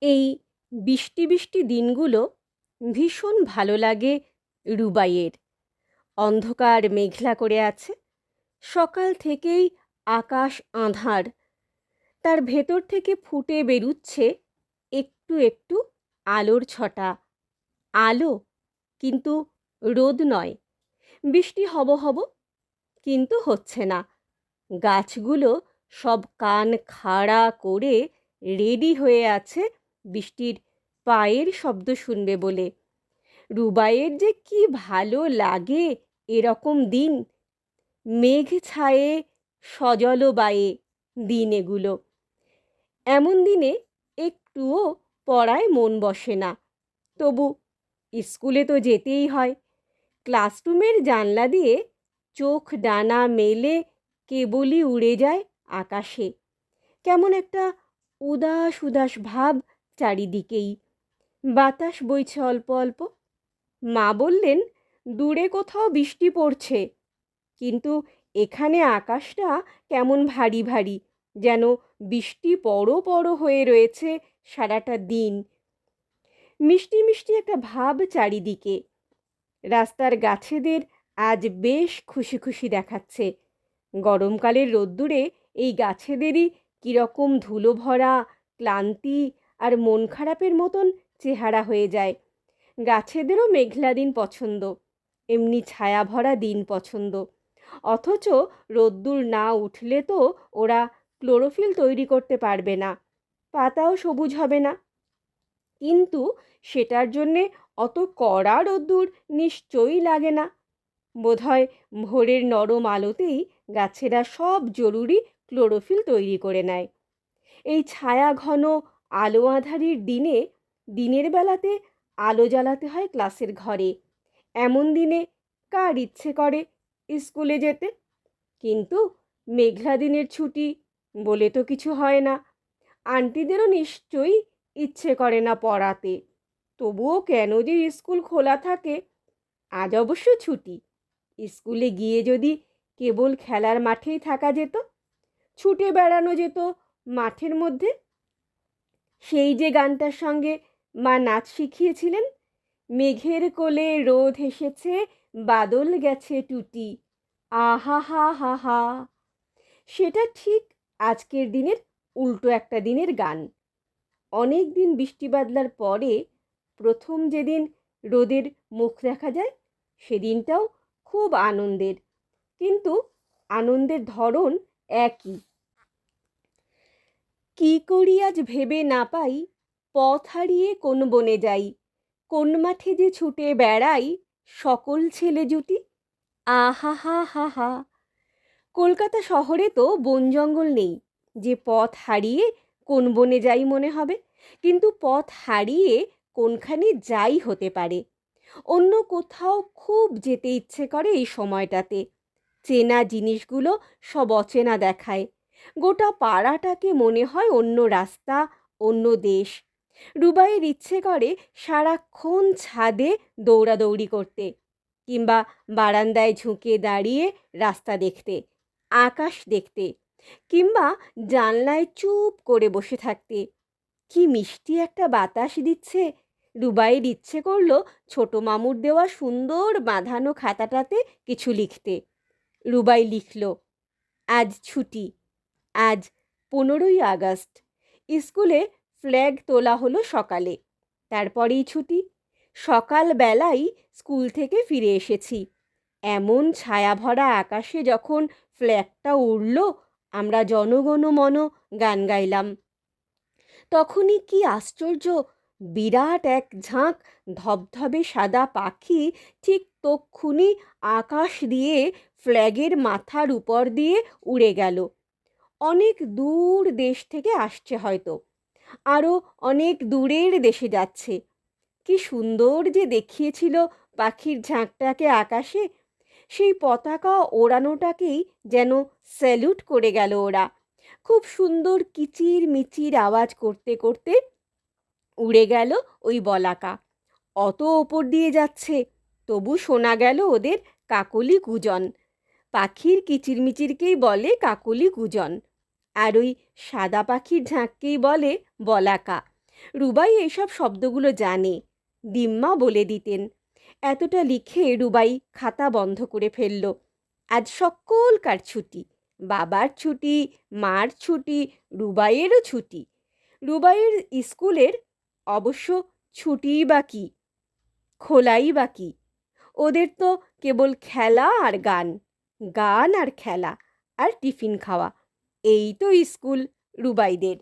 এই বৃষ্টি বৃষ্টি দিনগুলো ভীষণ ভালো লাগে রুবাইয়ের। অন্ধকার মেঘলা করে আছে, সকাল থেকেই আকাশ আঁধার, তার ভেতর থেকে ফুটে বেরুচ্ছে একটু একটু আলোর ছটা। আলো, কিন্তু রোদ নয়। বৃষ্টি হব হব, কিন্তু হচ্ছে না। গাছগুলো সব কান খাড়া করে রেডি হয়ে আছে বৃষ্টির পায়ের শব্দ শুনবে বলে। রুবাইয়ের যে কি ভালো লাগে এরকম দিন, মেঘ ছায়ে সজল বায়ে দিন এগুলো। এমন দিনে একটুও পড়ায় মন বসে না, তবু স্কুলে তো যেতেই হয়। ক্লাসরুমের জানলা দিয়ে চোখ ডানা মেলে কেবলই উড়ে যায় আকাশে। কেমন একটা উদাস উদাস ভাব চারিদিকেই। বাতাস বইছে অল্প অল্প। মা বললেন দূরে কোথাও বৃষ্টি পড়ছে, কিন্তু এখানে আকাশটা কেমন ভারী ভারী, যেন বৃষ্টি পড়ো পড়ো হয়ে রয়েছে সারাটা দিন। মিষ্টি মিষ্টি একটা ভাব চারিদিকে। রাস্তার গাছেদের আজ বেশ খুশি খুশি দেখাচ্ছে। গরমকালের রোদ্দুরে এই গাছেদেরই কীরকম ধুলো ভরা, ক্লান্তি আর মন খারাপের মতন চেহারা হয়ে যায়। গাছেদেরও মেঘলা দিন পছন্দ, এমনি ছায়া ভরা দিন পছন্দ। অথচ রোদ্দুর না উঠলে তো ওরা ক্লোরোফিল তৈরি করতে পারবে না, পাতাও সবুজ হবে না। কিন্তু সেটার জন্যে অত কড়া রোদ্দুর নিশ্চয়ই লাগে না। বোধহয় ভোরের নরম আলোতেই গাছেরা সব জরুরি ক্লোরোফিল তৈরি করে নেয়। এই ছায়া ঘন আলো আঁধারির দিনে দিনের বেলাতে আলো জ্বালাতে হয় ক্লাসের ঘরে। এমন দিনে কার ইচ্ছে করে স্কুলে যেতে? কিন্তু মেঘলা দিনের ছুটি বলে তো কিছু হয় না। আন্টিদেরও নিশ্চয়ই ইচ্ছে করে না পড়াতে, তবুও কেন যে স্কুল খোলা থাকে। আজ অবশ্য ছুটি। স্কুলে গিয়ে যদি কেবল খেলার মাঠেই থাকা যেত, ছুটে বেড়ানো যেত মাঠের মধ্যে। সেই যে গানটার সঙ্গে মা নাচ শিখিয়েছিলেন, মেঘের কোলে রোদ এসেছে, বাদল গেছে টুটি, আহা হা হা হা। সেটা ঠিক আজকের দিনের উল্টো একটা দিনের গান। অনেক দিন বৃষ্টি বাদলার পরে প্রথম যেদিন রোদের মুখ দেখা যায়, সেদিনটাও খুব আনন্দের, কিন্তু আনন্দের ধরন একই। কি করি আজ ভেবে না পাই, পথ হারিয়ে কোন বনে যাই, কোন মাঠে যে ছুটে বেড়াই সকল ছেলে জুটি, আহা হা হা হা। কলকাতা শহরে তো বন জঙ্গল নেই যে পথ হারিয়ে কোন বনে যাই মনে হবে। কিন্তু পথ হারিয়ে কোনখানে যাই হতে পারে। অন্য কোথাও খুব যেতে ইচ্ছে করে এই সময়টাতে। চেনা জিনিসগুলো সব অচেনা দেখায়। গোটা পাড়াটাকে মনে হয় অন্য রাস্তা, অন্য দেশ। রুবাইয়ের ইচ্ছে করে সারাক্ষণ ছাদে দৌড়াদৌড়ি করতে, কিংবা বারান্দায় ঝুঁকে দাঁড়িয়ে রাস্তা দেখতে, আকাশ দেখতে, কিংবা জানলায় চুপ করে বসে থাকতে। কি মিষ্টি একটা বাতাস দিচ্ছে। রুবাইয়ের ইচ্ছে করলো ছোট মামুর দেওয়া সুন্দর বাঁধানো খাতাটাতে কিছু লিখতে। রুবাই লিখল, আজ ছুটি, আজ 15ই আগস্ট। স্কুলে ফ্ল্যাগ তোলা হলো সকালে, তারপরেই ছুটি। সকালবেলাই স্কুল থেকে ফিরে এসেছি। এমন ছায়াভরা আকাশে যখন ফ্ল্যাগটা উড়ল, আমরা জনগণ মন গান গাইলাম। তখনই কি আশ্চর্য, বিরাট এক ঝাঁক ধবধবে সাদা পাখি ঠিক তক্ষুনি আকাশ দিয়ে ফ্ল্যাগের মাথার উপর দিয়ে উড়ে গেল। অনেক দূর দেশ থেকে আসছে হয়তো, আরও অনেক দূরের দেশে যাচ্ছে। কি সুন্দর যে দেখিয়েছিল পাখির ঝাঁকটাকে আকাশে। সেই পতাকা ওড়ানোটাকেই যেন স্যালুট করে গেল ওরা। খুব সুন্দর কিচির মিচির আওয়াজ করতে করতে উড়ে গেল ওই বলাকা। অত ওপর দিয়ে যাচ্ছে, তবু শোনা গেল ওদের কাকলি গুজন। পাখির কিচিরমিচিরকেই বলে কাকলি গুজন, আর ওই সাদা পাখির ঝাঁককেই বলে বলাকা। রুবাই এইসব শব্দগুলো জানে, দিম্মা বলে দিতেন। এতটা লিখে রুবাই খাতা বন্ধ করে ফেলল। আজ সকলকার ছুটি, বাবার ছুটি, মার ছুটি, রুবাইয়েরও ছুটি। রুবাইয়ের স্কুলের অবশ্য ছুটিই বা কি, খোলাই বা কি? ওদের তো কেবল খেলা আর গান, গান আর খেলা আর টিফিন খাওয়া, এই তো স্কুল রুবাইদের।